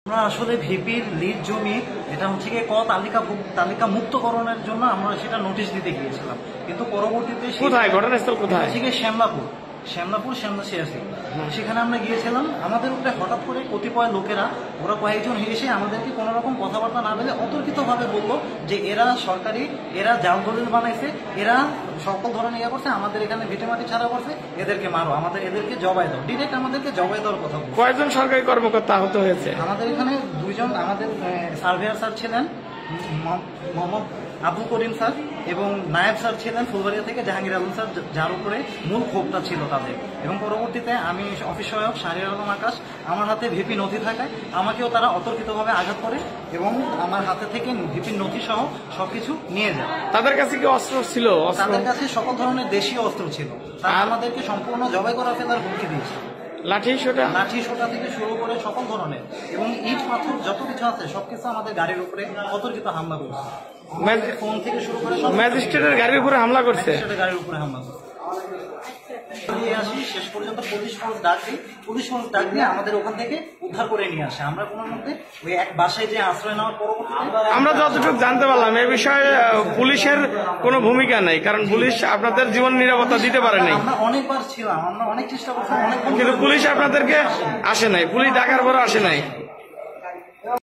আমরা আসলে ভিপির লিড জমি এটা হচ্ছে গিয়ে তালিকা মুক্তকরণের জন্য আমরা সেটা নোটিশ দিতে গিয়েছিলাম, কিন্তু পরবর্তীতে কোথায় ঘটনাস্থল কোথায়? হচ্ছে গিয়ে শ্যামলাপুর সিয়াসি। সেখানে আমরা গিয়েছিলাম। আমাদের উপরে হঠাৎ করে কতিপয় লোকেরা, ওরা কয়েকজন এসে আমাদেরকে কোনো রকম কথাবার্তা না বলে অতর্কিতভাবে বললো যে এরা জাল দলিল বানাইছে, এরা সকল ধরনের ইয়ে করছে, আমাদের এখানে ভিটেমাটি ছাড়া করছে, এদেরকে মারো, এদেরকে জবাই দাও, ডিরেক্ট আমাদেরকে জবাই দেওয়ার কথা বলছে। কয়েকজন সরকারি কর্মকর্তা আহত হয়েছে আমাদের এখানে দুইজন, আমাদের সার্ভেয়ার স্যার ছিলেন মোহাম্মদ আব্দুল করিম স্যার, এবং নায়েব স্যার ছিলেন ফুলবাড়িয়া থেকে জাহাঙ্গীর আলম স্যার, যার উপরে মূল ক্ষোভটা ছিল তাদের। এবং পরবর্তীতে আমি অফিস সহায়ক শাহরিয়ার আলম আকাশ, আমার হাতে ভিপি নথি থাকায় আমাকেও তারা অতর্কিতভাবে আঘাত করে এবং আমার হাতে থেকে ভিপির নথি সহ সবকিছু নিয়ে যায়। তাদের কাছে কি অস্ত্র ছিল? তাদের কাছে সকল ধরনের দেশীয় অস্ত্র ছিল। তারা আমাদেরকে সম্পূর্ণ জবাই করা ফেলার হুমকি দিয়েছে। লাঠি সোটা থেকে শুরু করে সকল ধরনের, এবং ইট পাথর যত কিছু আছে সবকিছু আমাদের গাড়ির উপরে অতর্কিত হামলা করছে। ফোন থেকে শুরু করে ম্যাজিস্ট্রেটের গাড়ির উপরে হামলা করছে। গাড়ির উপরে হামলা করছে। শেষ পর্যন্ত পুলিশ ফোর্স ডাক দিয়ে আমাদের ওখান থেকে উদ্ধার করে নিয়ে আসে। আমরা কোনো মধ্যে ওই এক বাসায় যে আশ্রয় নেওয়ার পরবর্তীতে আমরা যতটুকু জানতে পারলাম এ বিষয়ে পুলিশের কোনো ভূমিকা নেই, কারণ পুলিশ আপনাদের জীবন নিরাপত্তা দিতে পারে নাই। আমরা অনেকবার ছিলাম, আমরা অনেক চেষ্টা করছিলাম, কিন্তু পুলিশ আপনাদেরকে আসে নাই, পুলিশ ডাকার পরে আসে নাই।